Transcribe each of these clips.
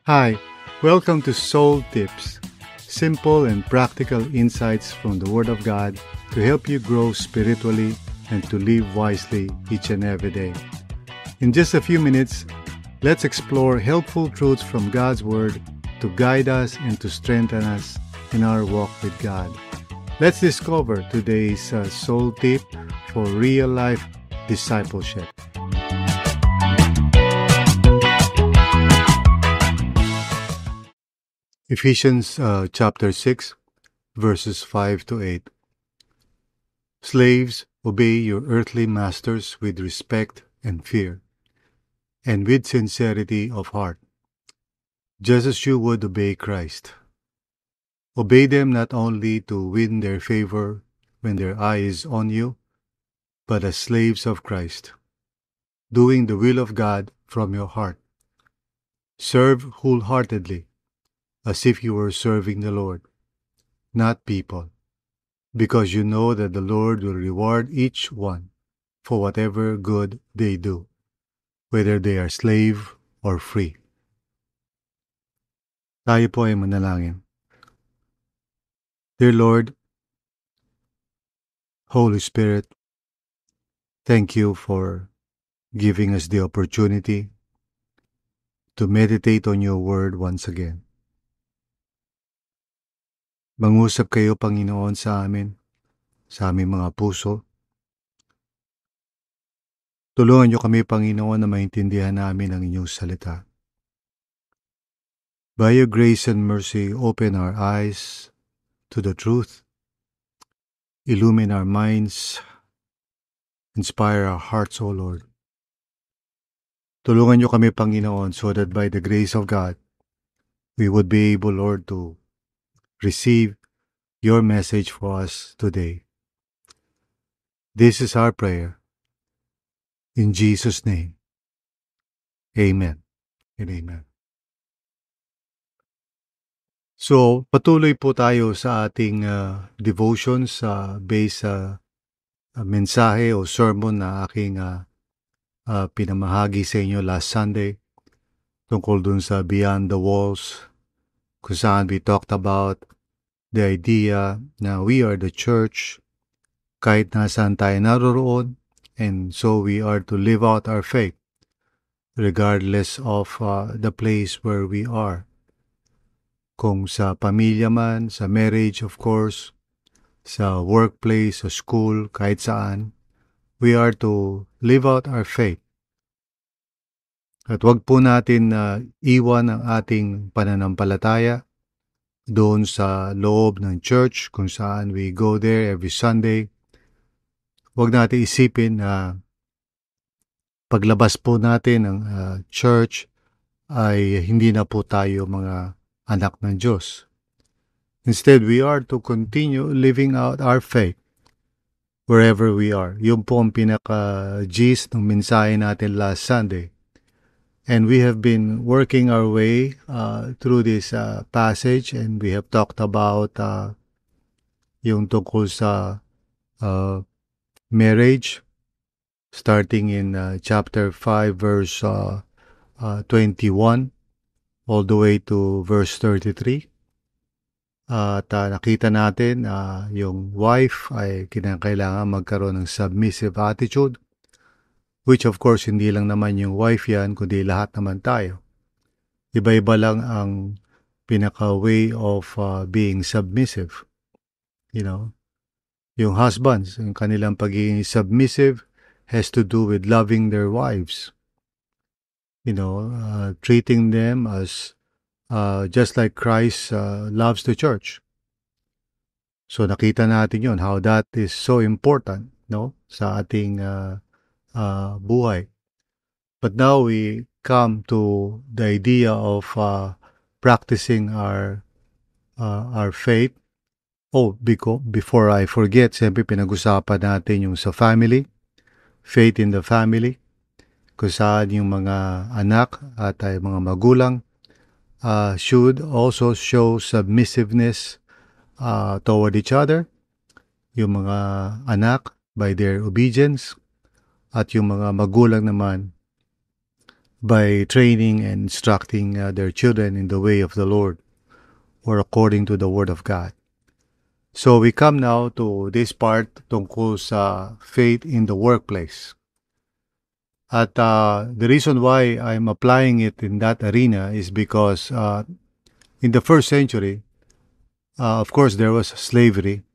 Hi, welcome to Soul Tips, simple and practical insights from the Word of God to help you grow spiritually and to live wisely each and every day. In just a few minutes, let's explore helpful truths from God's Word to guide us and to strengthen us in our walk with God. Let's discover today's Soul Tip for real-life discipleship. Ephesians chapter 6, verses 5 to 8. Slaves, obey your earthly masters with respect and fear, and with sincerity of heart, just as you would obey Christ. Obey them not only to win their favor when their eye is on you, but as slaves of Christ, doing the will of God from your heart. Serve wholeheartedly, as if you were serving the Lord, not people, because you know that the Lord will reward each one for whatever good they do, whether they are slave or free. Tayo po ay manalangin. Dear Lord, Holy Spirit, thank you for giving us the opportunity to meditate on your word once again. Mangusap kayo, Panginoon, sa amin, sa aming mga puso. Tulungan niyo kami, Panginoon, na maintindihan namin ang inyong salita. By your grace and mercy, open our eyes to the truth, illumine our minds, inspire our hearts, O Lord. Tulungan niyo kami, Panginoon, so that by the grace of God, we would be able, Lord, to receive your message for us today. This is our prayer. In Jesus' name, amen and amen. So, patuloy po tayo sa ating devotions based sa mensahe o sermon na aking pinamahagi sa inyo last Sunday tungkol dun sa Beyond the Walls, kung saan we talked about the idea na we are the church kahit nasaan tayo naroroon, and so we are to live out our faith regardless of the place where we are. Kung sa pamilya man, sa marriage of course, sa workplace, sa school, kahit saan, we are to live out our faith. At wag po natin iwan ang ating pananampalataya doon sa loob ng church kung saan we go there every Sunday. Wag natin isipin na paglabas po natin ng church ay hindi na po tayo mga anak ng Diyos. Instead, we are to continue living out our faith wherever we are. Yun po ang pinaka-gist ng mensahe natin last Sunday. And we have been working our way through this passage, and we have talked about yung tungkol sa marriage, starting in chapter 5, verse 21, all the way to verse 33. At nakita natin yung wife ay kinakailangan magkaroon ng submissive attitude, which of course hindi lang naman yung wife yan, kundi lahat naman tayo. Iba-iba lang ang pinaka-way of being submissive. You know, yung husbands, yung kanilang pagiging submissive has to do with loving their wives. You know, treating them as just like Christ loves the church. So nakita natin yun, how that is so important, no, sa ating buhay. But now we come to the idea of practicing our faith. Before I forget, siyempre pinag-usapan natin yung sa family, faith in the family, kung saan yung mga anak at mga magulang should also show submissiveness toward each other. Yung mga anak by their obedience, at yung mga magulang naman by training and instructing their children in the way of the Lord or according to the Word of God. So we come now to this part tungkol sa faith in the workplace. At the reason why I'm applying it in that arena is because in the first century, of course, there was slavery.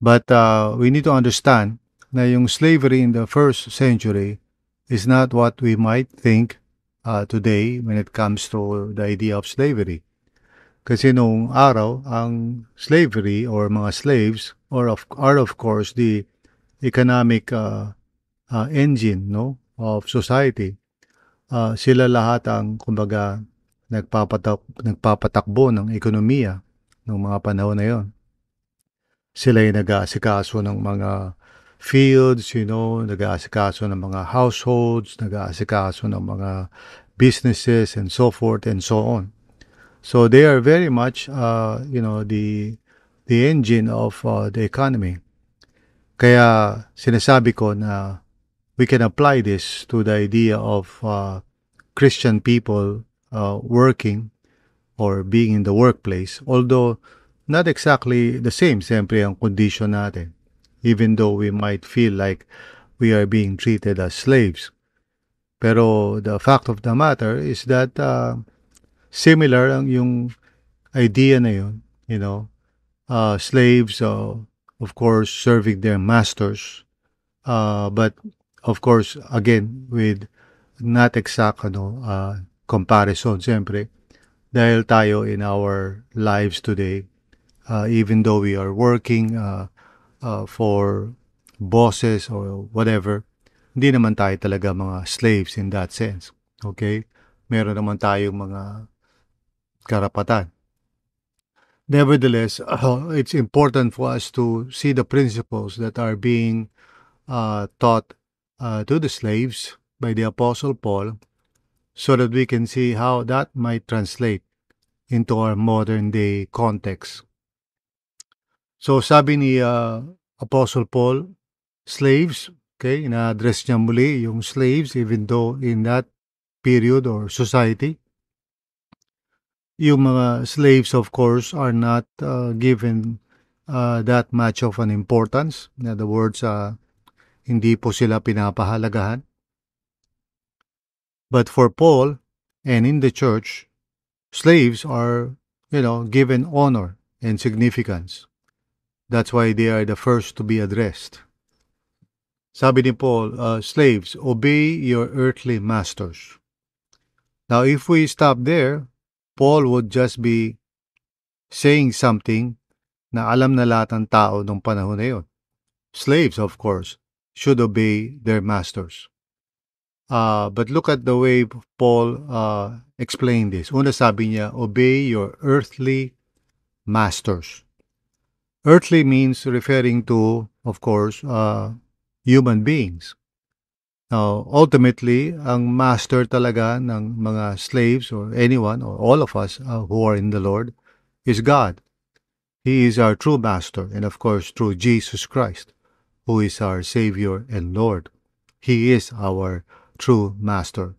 But we need to understand na yung slavery in the first century is not what we might think today when it comes to the idea of slavery. Kasi noong araw, ang slavery or mga slaves are of course the economic engine of society. Sila lahat ang kumbaga nagpapatakbo ng ekonomiya ng mga panahon na yon. Sila ay nag-aasikaso ng mga fields, nag-aasikaso ng mga households, nag-aasikaso ng mga businesses and so forth and so on. So they are very much, the engine of the economy. Kaya sinasabi ko na we can apply this to the idea of Christian people working or being in the workplace, although not exactly the same, siyempre, ang condition natin. Even though we might feel like we are being treated as slaves. Pero the fact of the matter is that similar ang yung idea na yun, slaves, of course, serving their masters. But, of course, again, with not exact comparison, siyempre, dahil tayo in our lives today, even though we are working for bosses or whatever, hindi naman tayo talaga mga slaves in that sense. Okay? Meron naman tayong mga karapatan. Nevertheless, it's important for us to see the principles that are being taught to the slaves by the Apostle Paul so that we can see how that might translate into our modern day context. So sabi ni Apostle Paul, slaves, okay, ina-address niya muli yung slaves even though in that period or society, yung mga slaves of course are not given that much of an importance. In other words, hindi po sila pinapahalagahan. But for Paul and in the church, slaves are, given honor and significance. That's why they are the first to be addressed. Sabi ni Paul, slaves, obey your earthly masters. Now, if we stop there, Paul would just be saying something na alam na lahat ng tao nung panahon na yun. Slaves, of course, should obey their masters. But look at the way Paul explained this. Una sabi niya, obey your earthly masters. Earthly means referring to, of course, human beings. Now, ultimately, ang master talaga ng mga slaves or anyone or all of us who are in the Lord is God. He is our true master and, of course, through Jesus Christ, who is our Savior and Lord. He is our true master.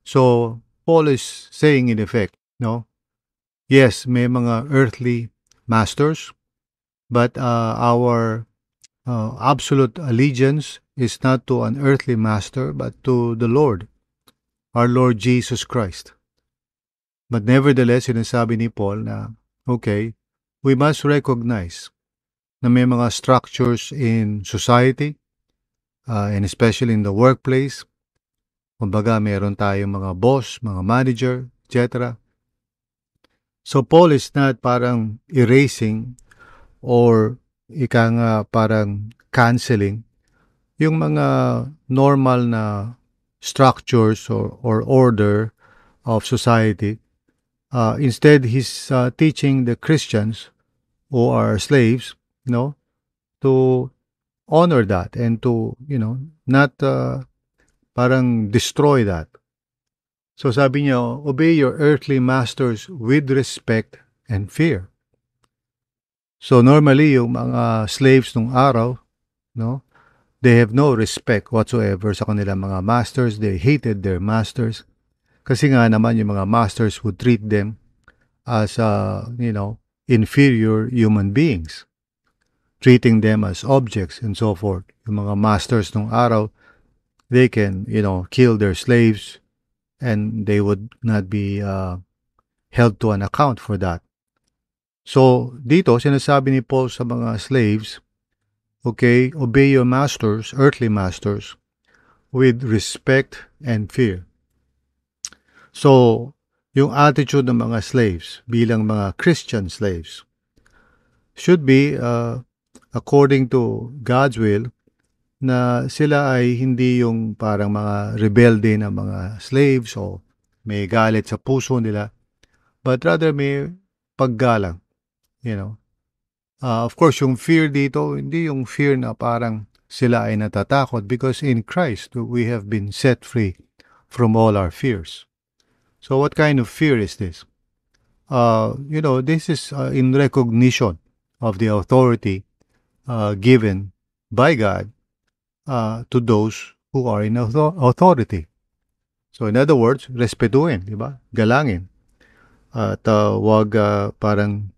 So, Paul is saying in effect, yes, may mga earthly masters, but our absolute allegiance is not to an earthly master, but to the Lord, our Lord Jesus Christ. But nevertheless, sinasabi ni Paul na, okay, we must recognize na may mga structures in society, and especially in the workplace. Kumbaga, meron tayong mga boss, mga manager, etc. So Paul is not parang erasing or parang canceling yung mga normal na structures or order of society. Instead, he's teaching the Christians who are slaves, to honor that and to, not parang destroy that. So sabi niya, obey your earthly masters with respect and fear. So normally, yung mga slaves nung araw, They have no respect whatsoever sa kanilang mga masters. They hated their masters. Kasi nga naman yung mga masters would treat them as, inferior human beings, treating them as objects and so forth. Yung mga masters nung araw, they can, kill their slaves and they would not be held to an account for that. So, dito, sinasabi ni Paul sa mga slaves, okay, obey your masters, earthly masters, with respect and fear. So, yung attitude ng mga slaves bilang mga Christian slaves should be according to God's will, na sila ay hindi yung parang mga rebelde na mga slaves o may galit sa puso nila, but rather may paggalang, Of course, yung fear dito, hindi yung fear na parang sila ay natatakot, because in Christ, we have been set free from all our fears. So what kind of fear is this? This is in recognition of the authority given by God to those who are in authority. So in other words, respetuhin, di ba? Galangin. At wag parang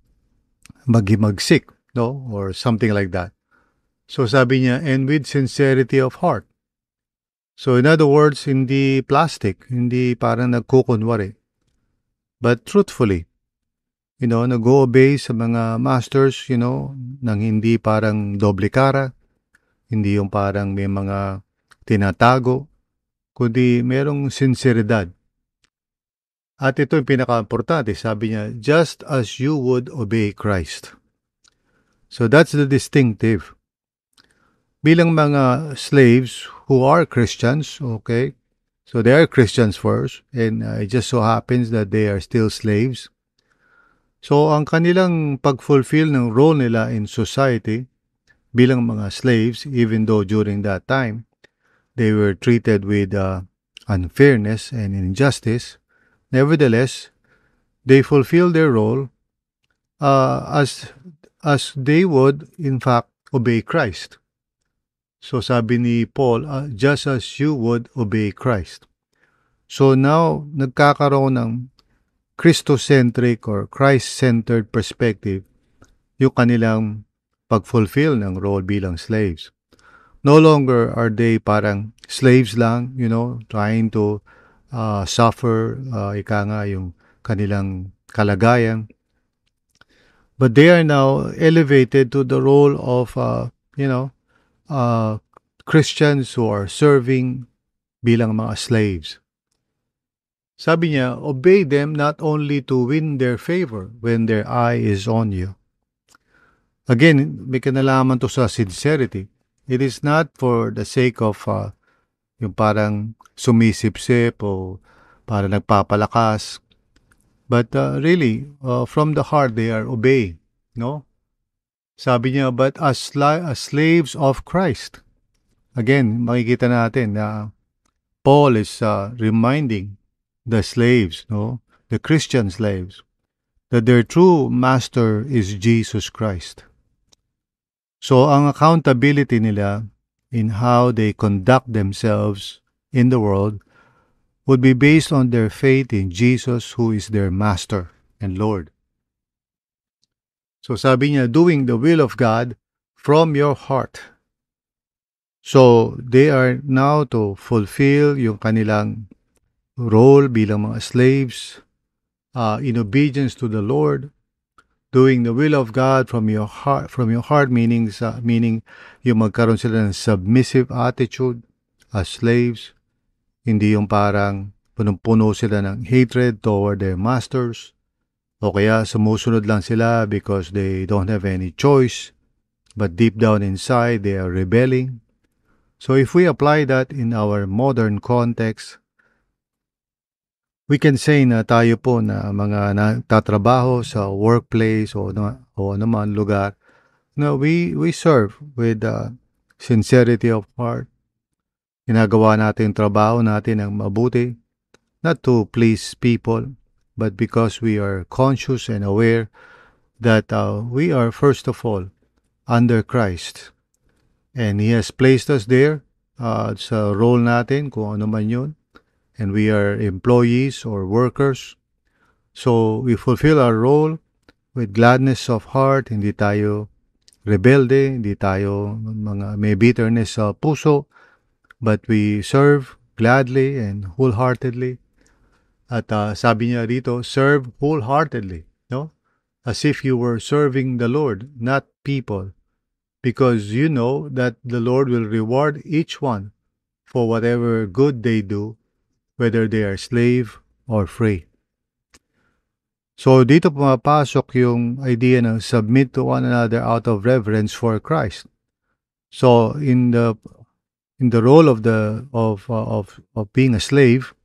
maghimagsik, no? Or something like that. So sabi niya, and with sincerity of heart. So in other words, hindi plastic, hindi parang nagkukunwari, but truthfully, nag-obey sa mga masters, nang hindi parang doble cara, hindi yung parang may mga tinatago, kundi merong sinseridad. At ito yung pinaka-importante, sabi niya, just as you would obey Christ. So that's the distinctive. Bilang mga slaves who are Christians, okay, so they are Christians first, and it just so happens that they are still slaves. So ang kanilang pag-fulfill ng role nila in society bilang mga slaves, even though during that time they were treated with unfairness and injustice, nevertheless, they fulfill their role as they would in fact obey Christ. So sabi ni Paul, just as you would obey Christ. So now, nagkakaroon ng Christocentric or Christ-centered perspective yung kanilang pag-fulfill ng role bilang slaves. No longer are they parang slaves lang, trying to suffer, ika nga yung kanilang kalagayan. But they are now elevated to the role of, Christians who are serving bilang mga slaves. Sabi niya, obey them not only to win their favor when their eye is on you. Again, may kinalaman to sa sincerity. It is not for the sake of yung parang sumisip-sip o parang nagpapalakas. But really, from the heart, they are obeying. No? Sabi niya, but as slaves of Christ. Again, makikita natin na Paul is reminding the slaves, the Christian slaves, that their true master is Jesus Christ. So ang accountability nila in how they conduct themselves in the world would be based on their faith in Jesus, who is their master and Lord. So sabi niya, doing the will of God from your heart. So they are now to fulfill yung kanilang role bilang mga slaves, in obedience to the Lord, doing the will of God from your heart, meaning yung magkaroon sila ng submissive attitude as slaves, hindi yung parang punong-puno sila ng hatred toward their masters, o kaya sumusunod lang sila because they don't have any choice, but deep down inside they are rebelling. So if we apply that in our modern context, we can say na tayo po na mga nagtatrabaho sa workplace o naman lugar, na we serve with sincerity of heart. Ginagawa natin yung trabaho natin ng mabuti, not to please people, but because we are conscious and aware that we are first of all under Christ. And He has placed us there sa role natin, kung ano man yun. And we are employees or workers. So we fulfill our role with gladness of heart. Hindi tayo rebelde, hindi tayo mga may bitterness sa puso, but we serve gladly and wholeheartedly. At sabi niya dito, serve wholeheartedly, no? As if you were serving the Lord, not people, because you know that the Lord will reward each one for whatever good they do, whether they are slave or free. So dito pumapasok yung idea ng submit to one another out of reverence for Christ. So in the role of being a slave,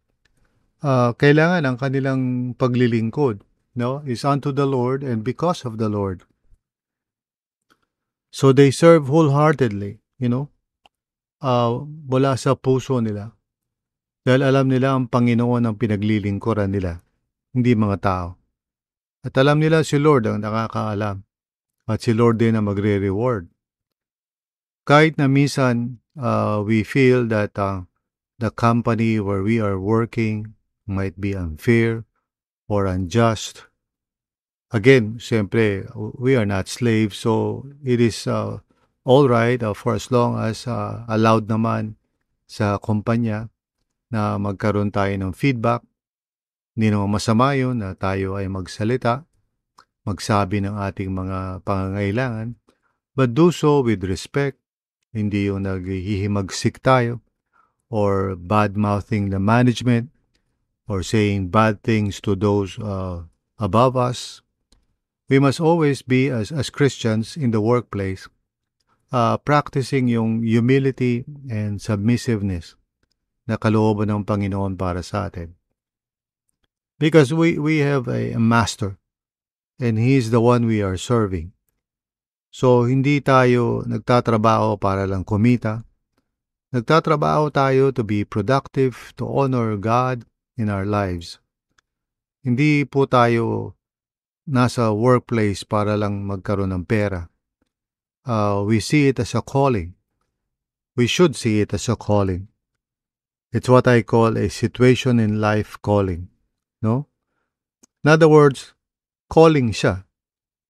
kailangan ang kanilang paglilingkod, no, is unto the Lord and because of the Lord. So they serve wholeheartedly, mula sa puso nila. Dahil alam nila ang Panginoon ang pinaglilingkuran nila, hindi mga tao. At alam nila si Lord ang nakakaalam. At si Lord din ang magre-reward. Kahit na minsan we feel that the company where we are working might be unfair or unjust. Again, siyempre, we are not slaves, so it is all right for as long as allowed naman sa kumpanya na magkaroon tayo ng feedback. Hindi naman masama yun na tayo ay magsalita, magsabi ng ating mga pangangailangan, but do so with respect, hindi yung naghihimagsik tayo or bad-mouthing the management or saying bad things to those above us. We must always be, as Christians in the workplace, practicing yung humility and submissiveness na kalooban ng Panginoon para sa atin. Because we have a master and He is the one we are serving. So, hindi tayo nagtatrabaho para lang kumita. Nagtatrabaho tayo to be productive, to honor God in our lives. Hindi po tayo nasa workplace para lang magkaroon ng pera. We see it as a calling. We should see it as a calling. It's what I call a situation in life calling. No? In other words, calling siya,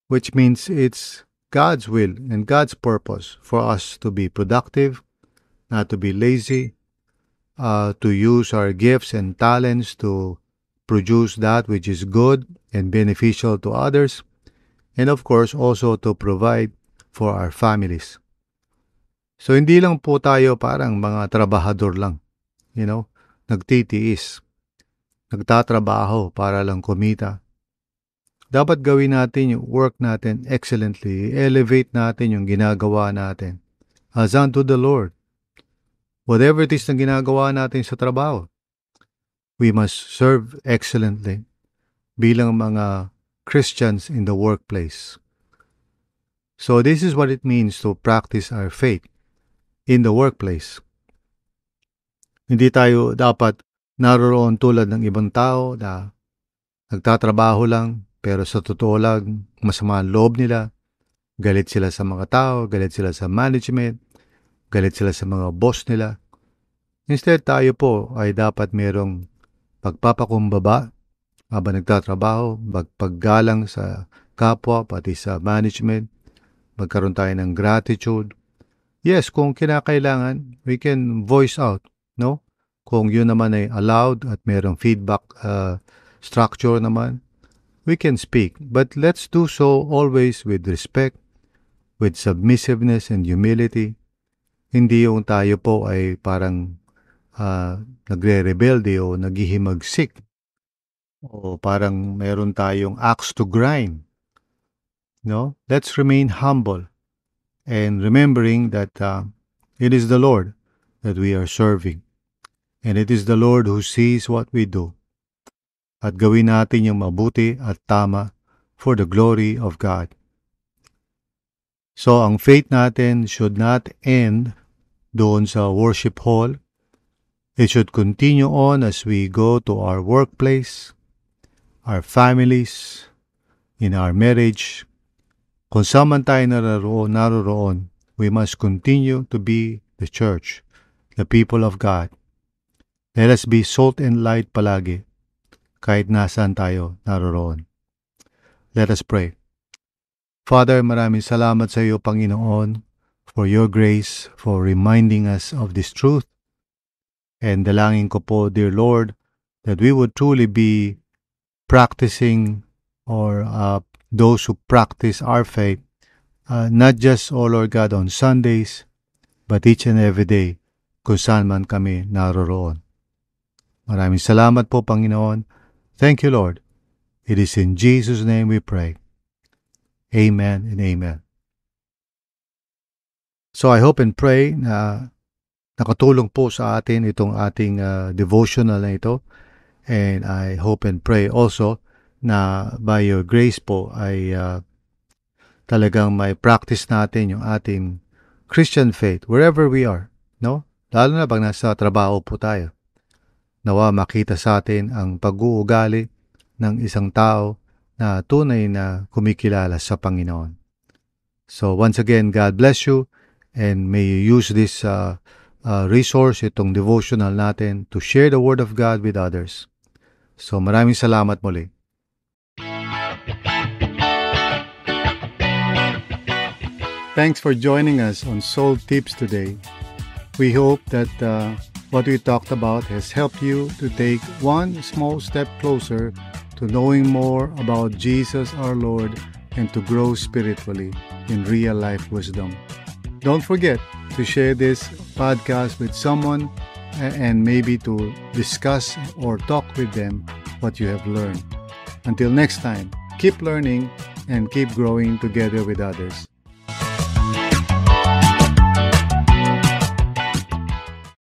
which means it's God's will and God's purpose for us to be productive, not to be lazy, to use our gifts and talents to produce that which is good and beneficial to others, and of course also to provide for our families. So hindi lang po tayo parang mga trabahador lang, nagtitiis, nagtatrabaho para lang kumita. Dapat gawin natin yung work natin excellently, elevate natin yung ginagawa natin as unto the Lord. Whatever it is na ginagawa natin sa trabaho, we must serve excellently bilang mga Christians in the workplace. So this is what it means to practice our faith in the workplace. Hindi tayo dapat naroon tulad ng ibang tao na nagtatrabaho lang pero sa totoo lang masama ang loob nila. Galit sila sa mga tao, galit sila sa management, galit sila sa mga boss nila. Instead, tayo po ay dapat merong pagpapakumbaba habang nagtatrabaho, paggalang sa kapwa, pati sa management, magkaroon tayo ng gratitude. Yes, kung kinakailangan, we can voice out, no? Kung yun naman ay allowed at merong feedback structure naman, we can speak. But let's do so always with respect, with submissiveness and humility. Hindi yung tayo po ay parang nagre-rebelde o naghihimagsik o parang meron tayong axe to grind. No? Let's remain humble and remembering that it is the Lord that we are serving. And it is the Lord who sees what we do. At gawin natin yung mabuti at tama for the glory of God. So ang faith natin should not end doon sa worship hall. It should continue on as we go to our workplace, our families, in our marriage. Kung saan man tayo naroroon, we must continue to be the church, the people of God. Let us be salt and light palagi, kahit nasaan tayo naroroon. Let us pray. Father, maraming salamat sa iyo, Panginoon, for your grace, for reminding us of this truth. And dalangin ko po, dear Lord, that we would truly be practicing or those who practice our faith, not just, O Lord God, on Sundays, but each and every day kung saan man kami naroroon. Maraming salamat po, Panginoon. Thank you, Lord. It is in Jesus' name we pray. Amen and amen. So I hope and pray na nakatulong po sa atin itong ating devotional na ito. And I hope and pray also na by your grace po ay talagang may practice natin yung ating Christian faith wherever we are, no? Lalo na pag nasa trabaho po tayo. Nawa makita sa atin ang pag-uugali ng isang tao na tunay na kumikilala sa Panginoon. So once again, God bless you and may you use this resource, itong devotional natin, to share the Word of God with others. So maraming salamat muli. Thanks for joining us on Soul Tips today. We hope that what we talked about has helped you to take one small step closer to knowing more about Jesus our Lord and to grow spiritually in real life wisdom. Don't forget to share this podcast with someone and maybe to discuss or talk with them what you have learned. Until next time, keep learning and keep growing together with others.